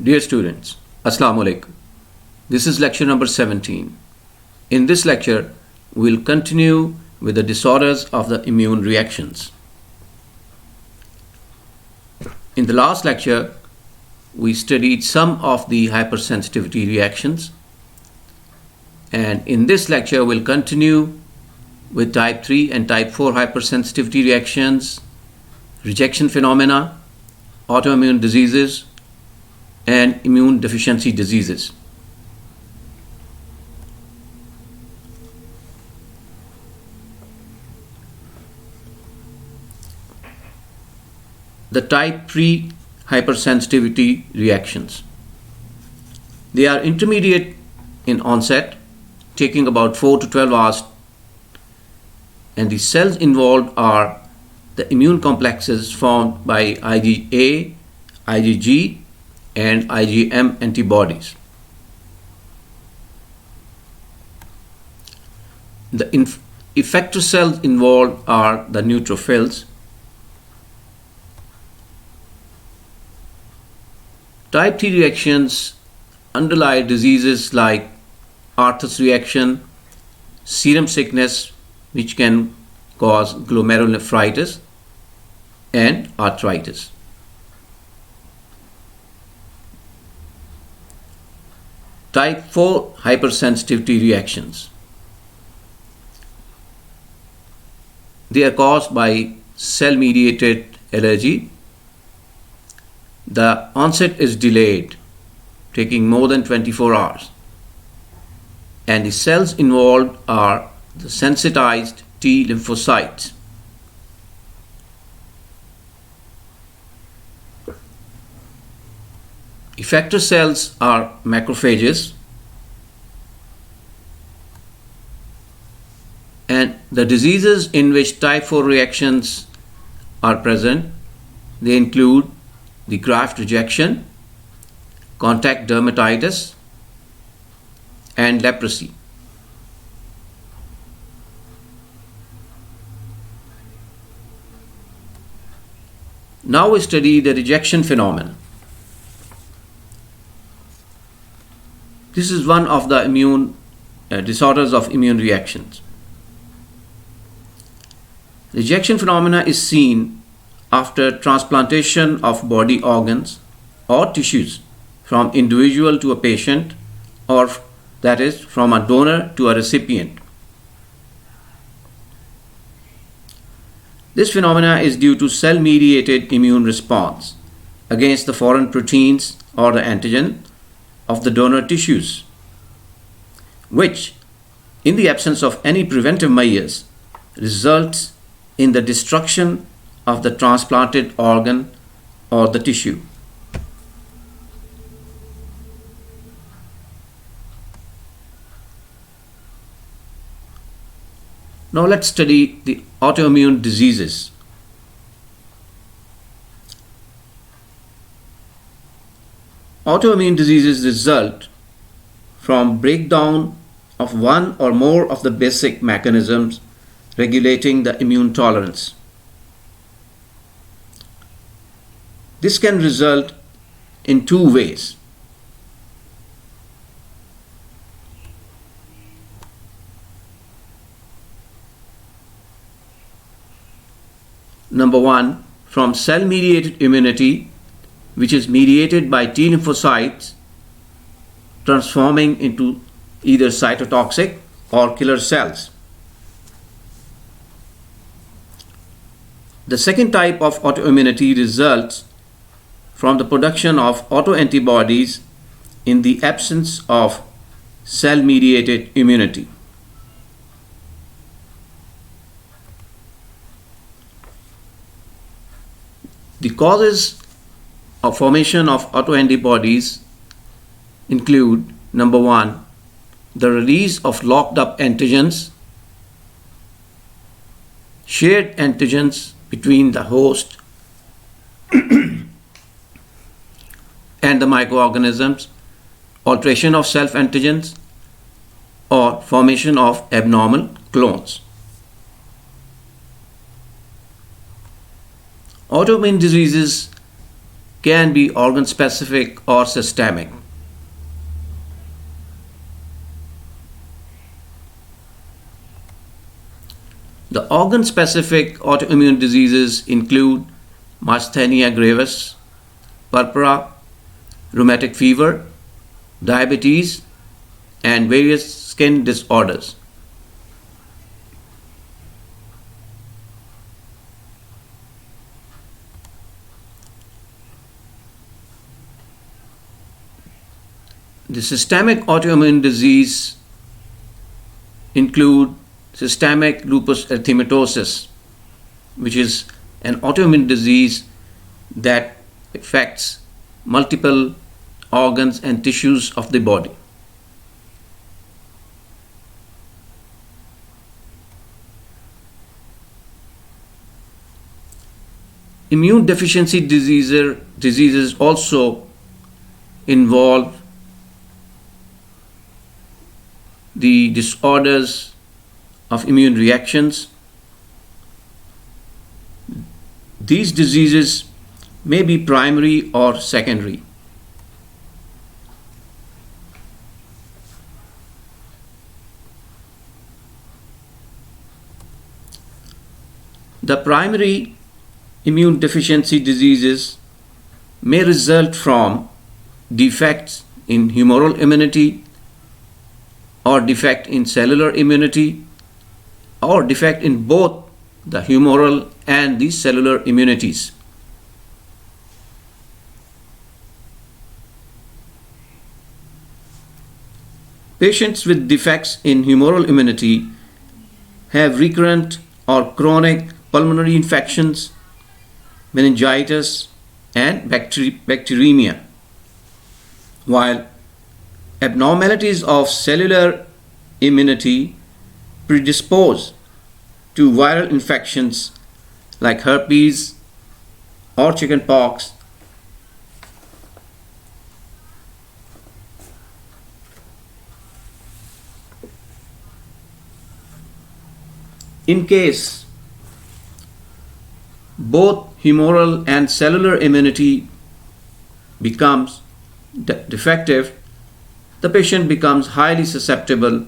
Dear students, Assalamu alaikum. This is lecture number 17. In this lecture, we'll continue with the disorders of the immune reactions. In the last lecture, we studied some of the hypersensitivity reactions, and in this lecture, we'll continue with type 3 and type 4 hypersensitivity reactions, rejection phenomena, autoimmune diseases, and immune deficiency diseases. The type 3 hypersensitivity reactions. They are intermediate in onset, taking about 4 to 12 hours, and the cells involved are the immune complexes formed by IgA, IgG, and IgM antibodies. The effector cells involved are the neutrophils. Type 3 reactions underlie diseases like Arthur's reaction, serum sickness, which can cause glomerulonephritis, and arthritis. Type 4 hypersensitivity reactions. They are caused by cell-mediated allergy. The onset is delayed, taking more than 24 hours, and the cells involved are the sensitized T lymphocytes. Effector cells are macrophages, and the diseases in which type 4 reactions are present, they include the graft rejection, contact dermatitis, and leprosy. Now we study the rejection phenomenon. This is one of the immune disorders of immune reactions. Rejection phenomena is seen after transplantation of body organs or tissues from individual to a patient, or that is from a donor to a recipient. This phenomena is due to cell-mediated immune response against the foreign proteins or the antigen of the donor tissues, which, in the absence of any preventive measures, results in the destruction of the transplanted organ or the tissue. Now let's study the autoimmune diseases. Autoimmune diseases result from breakdown of one or more of the basic mechanisms regulating the immune tolerance. This can result in two ways. Number one, from cell-mediated immunity, which is mediated by T lymphocytes transforming into either cytotoxic or killer cells. The second type of autoimmunity results from the production of autoantibodies in the absence of cell-mediated immunity. The causes of formation of autoantibodies include, number one, the release of locked up antigens, shared antigens between the host and the microorganisms, alteration of self-antigens, or formation of abnormal clones. Autoimmune diseases can be organ specific or systemic. The organ specific autoimmune diseases include myasthenia gravis, purpura, rheumatic fever, diabetes, and various skin disorders. The systemic autoimmune disease include systemic lupus erythematosus, which is an autoimmune disease that affects multiple organs and tissues of the body. Immune deficiency diseases also involve the disorders of immune reactions. These diseases may be primary or secondary. The primary immune deficiency diseases may result from defects in humoral immunity, or defect in cellular immunity, or defect in both the humoral and the cellular immunities. Patients with defects in humoral immunity have recurrent or chronic pulmonary infections, meningitis, and bacteremia, while abnormalities of cellular immunity predispose to viral infections like herpes or chickenpox. In case both humoral and cellular immunity becomes defective, the patient becomes highly susceptible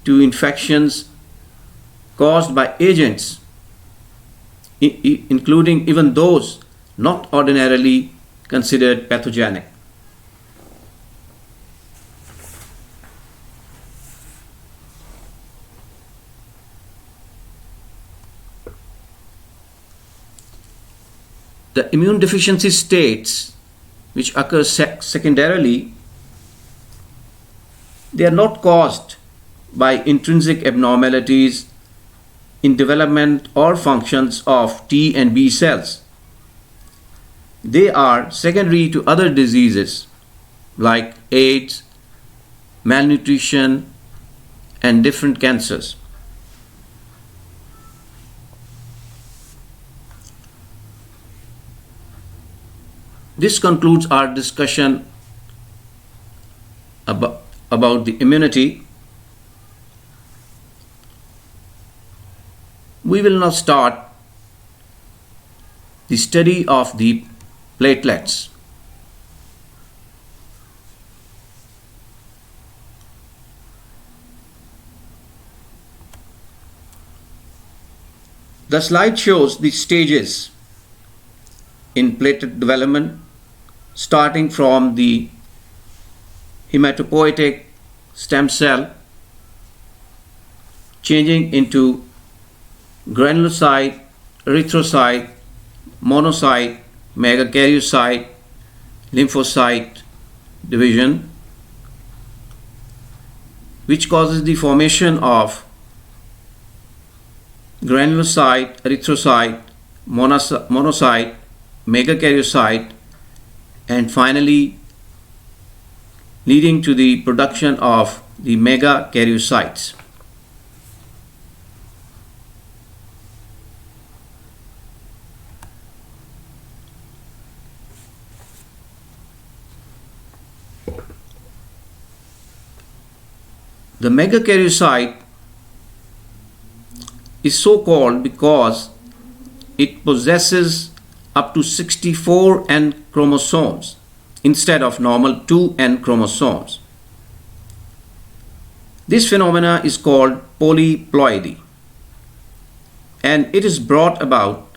to infections caused by agents, including even those not ordinarily considered pathogenic. The immune deficiency states, which occur secondarily, they are not caused by intrinsic abnormalities in development or functions of T and B cells. They are secondary to other diseases like AIDS, malnutrition, and different cancers. This concludes our discussion about the immunity. We will now start the study of the platelets. The slide shows the stages in platelet development, starting from the hematopoietic stem cell, changing into granulocyte, erythrocyte, monocyte, megakaryocyte, lymphocyte division, which causes the formation of granulocyte, erythrocyte, monocyte, megakaryocyte, and finally leading to the production of the megakaryocytes. The megakaryocyte is so called because it possesses up to 64 N chromosomes instead of normal 2 N chromosomes. This phenomena is called polyploidy, and it is brought about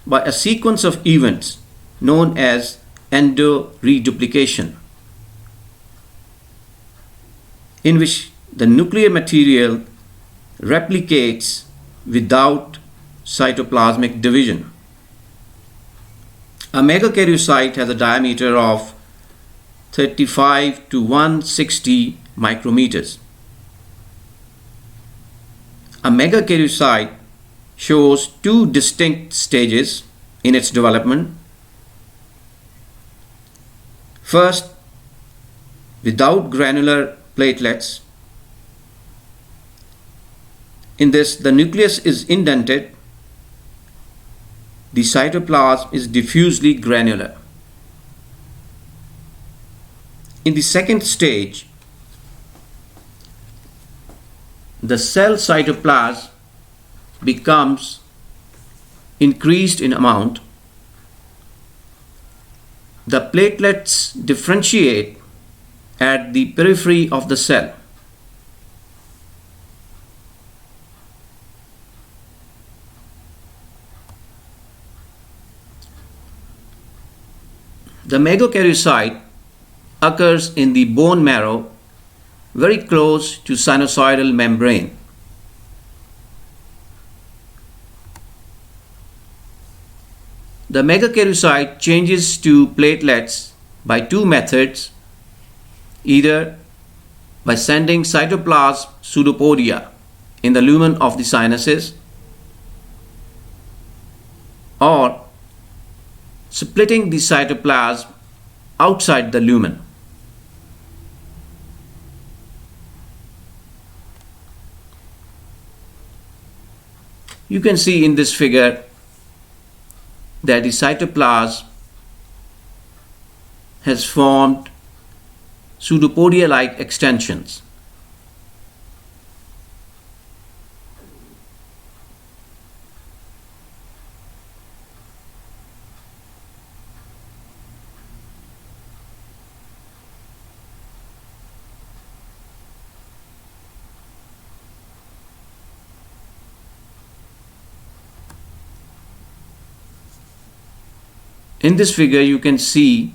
by a sequence of events known as endo-reduplication, in which the nuclear material replicates without cytoplasmic division. A megakaryocyte has a diameter of 35 to 160 micrometers. A megakaryocyte shows two distinct stages in its development. First, without granular platelets. In this, the nucleus is indented. The cytoplasm is diffusely granular. In the second stage, the cell cytoplasm becomes increased in amount. The platelets differentiate at the periphery of the cell. The megakaryocyte occurs in the bone marrow very close to sinusoidal membrane. The megakaryocyte changes to platelets by two methods, either by sending cytoplasm pseudopodia in the lumen of the sinuses or splitting the cytoplasm outside the lumen. You can see in this figure that the cytoplasm has formed pseudopodia-like extensions. In this figure, you can see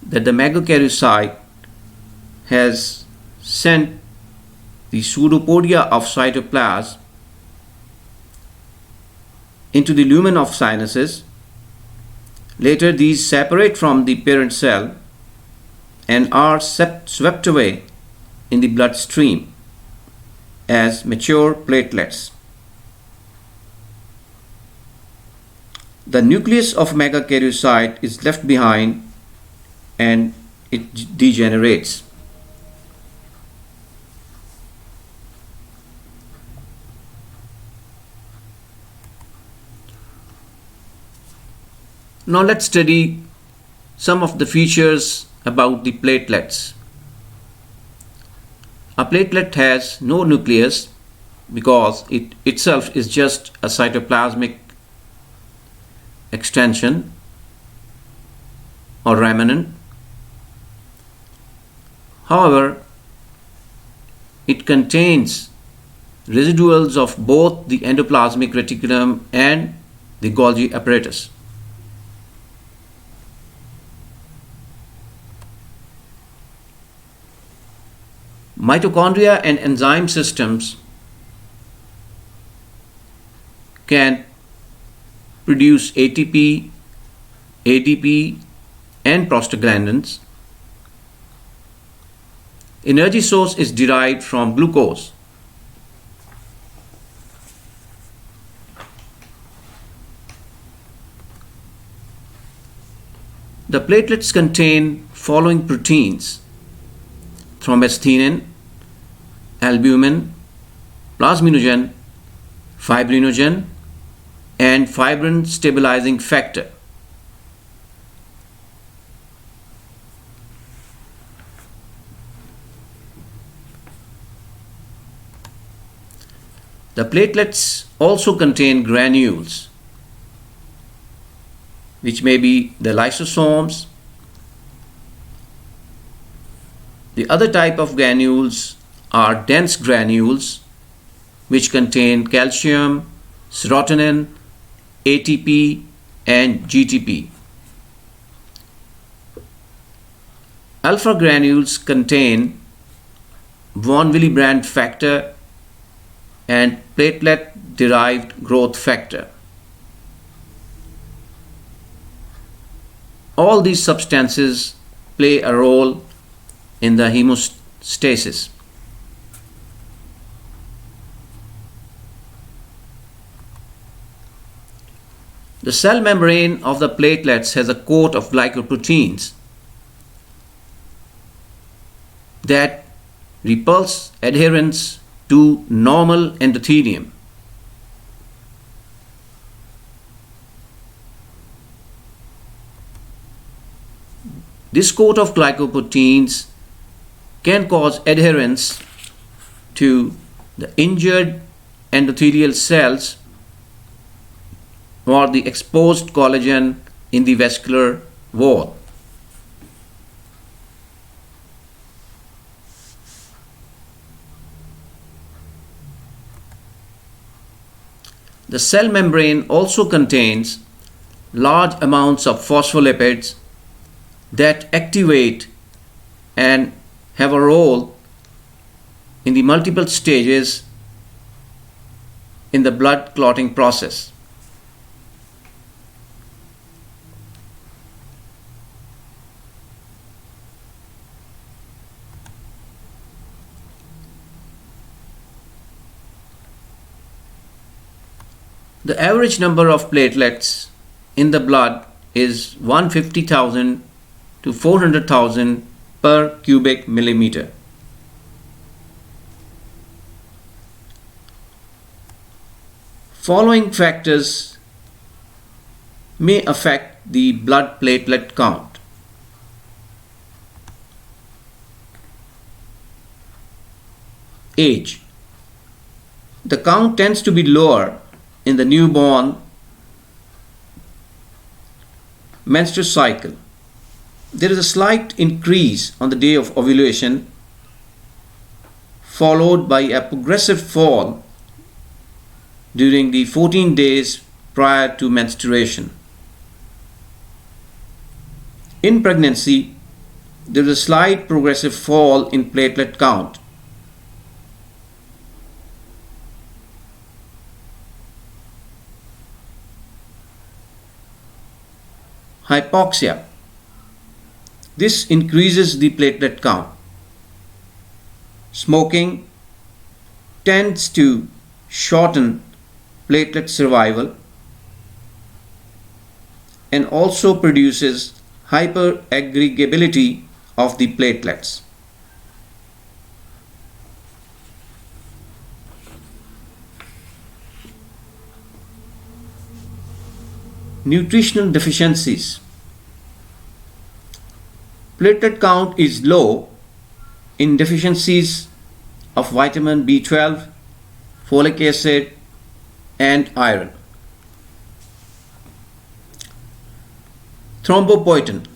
that the megakaryocyte has sent the pseudopodia of cytoplasm into the lumen of sinuses. Later, these separate from the parent cell and are swept away in the bloodstream as mature platelets. The nucleus of megakaryocyte is left behind and it degenerates. Now let's study some of the features about the platelets. A platelet has no nucleus because it itself is just a cytoplasmic extension or remnant. However, it contains residuals of both the endoplasmic reticulum and the Golgi apparatus. Mitochondria and enzyme systems can produce ATP, ADP, and prostaglandins. Energy source is derived from glucose. The platelets contain following proteins: thrombasthinin, albumin, plasminogen, fibrinogen, and fibrin stabilizing factor. The platelets also contain granules which may be the lysosomes. The other type of granules are dense granules, which contain calcium, serotonin, ATP, and GTP. Alpha granules contain von Willebrand factor and platelet-derived growth factor. All these substances play a role in the hemostasis. The cell membrane of the platelets has a coat of glycoproteins that repulse adherence to normal endothelium. This coat of glycoproteins can cause adherence to the injured endothelial cells or the exposed collagen in the vascular wall. The cell membrane also contains large amounts of phospholipids that activate and have a role in the multiple stages in the blood clotting process. The average number of platelets in the blood is 150,000 to 400,000 per cubic millimeter. Following factors may affect the blood platelet count. Age. The count tends to be lower in the newborn menstrual cycle. There is a slight increase on the day of ovulation, followed by a progressive fall during the 14 days prior to menstruation. In pregnancy, there is a slight progressive fall in platelet count. Hypoxia. This increases the platelet count. Smoking tends to shorten platelet survival and also produces hyperaggregability of the platelets. Nutritional deficiencies. Platelet count is low in deficiencies of vitamin B12, folic acid, and iron. Thrombopoietin.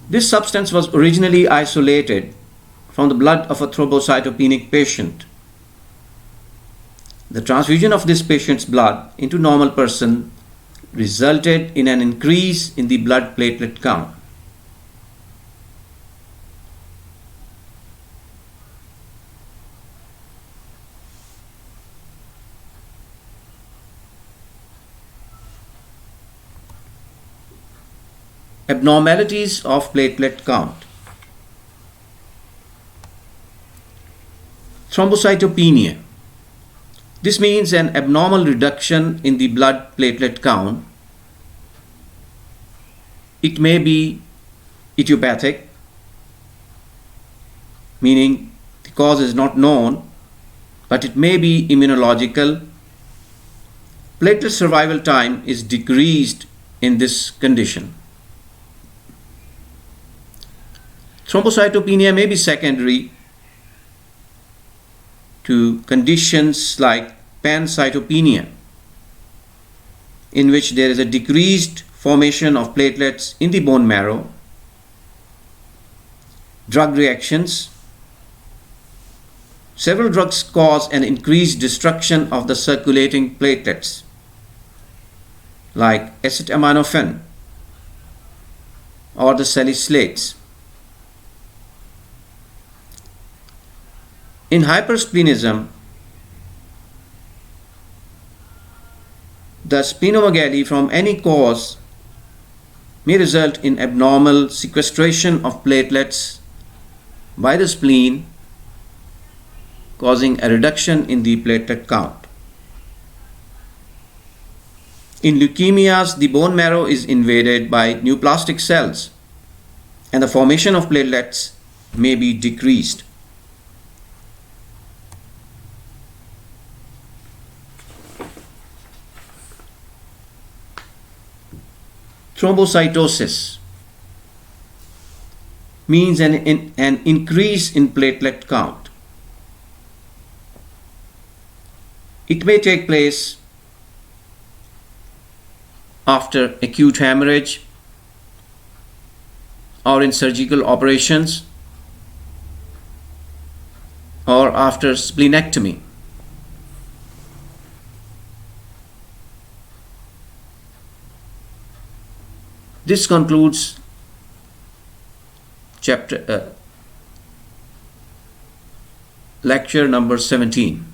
This substance was originally isolated from the blood of a thrombocytopenic patient. The transfusion of this patient's blood into normal person resulted in an increase in the blood platelet count. Abnormalities of platelet count. Thrombocytopenia. This means an abnormal reduction in the blood platelet count. It may be idiopathic, meaning the cause is not known, but it may be immunological. Platelet survival time is decreased in this condition. Thrombocytopenia may be secondary to conditions like pancytopenia. in which there is a decreased formation of platelets in the bone marrow, drug reactions. Several drugs cause an increased destruction of the circulating platelets, like acetaminophen or the salicylates. In hypersplenism, the splenomegaly from any cause may result in abnormal sequestration of platelets by the spleen, causing a reduction in the platelet count. In leukemias, the bone marrow is invaded by neoplastic cells and the formation of platelets may be decreased. Thrombocytosis means an increase in platelet count. It may take place after acute hemorrhage or in surgical operations or after splenectomy. This concludes lecture number 17.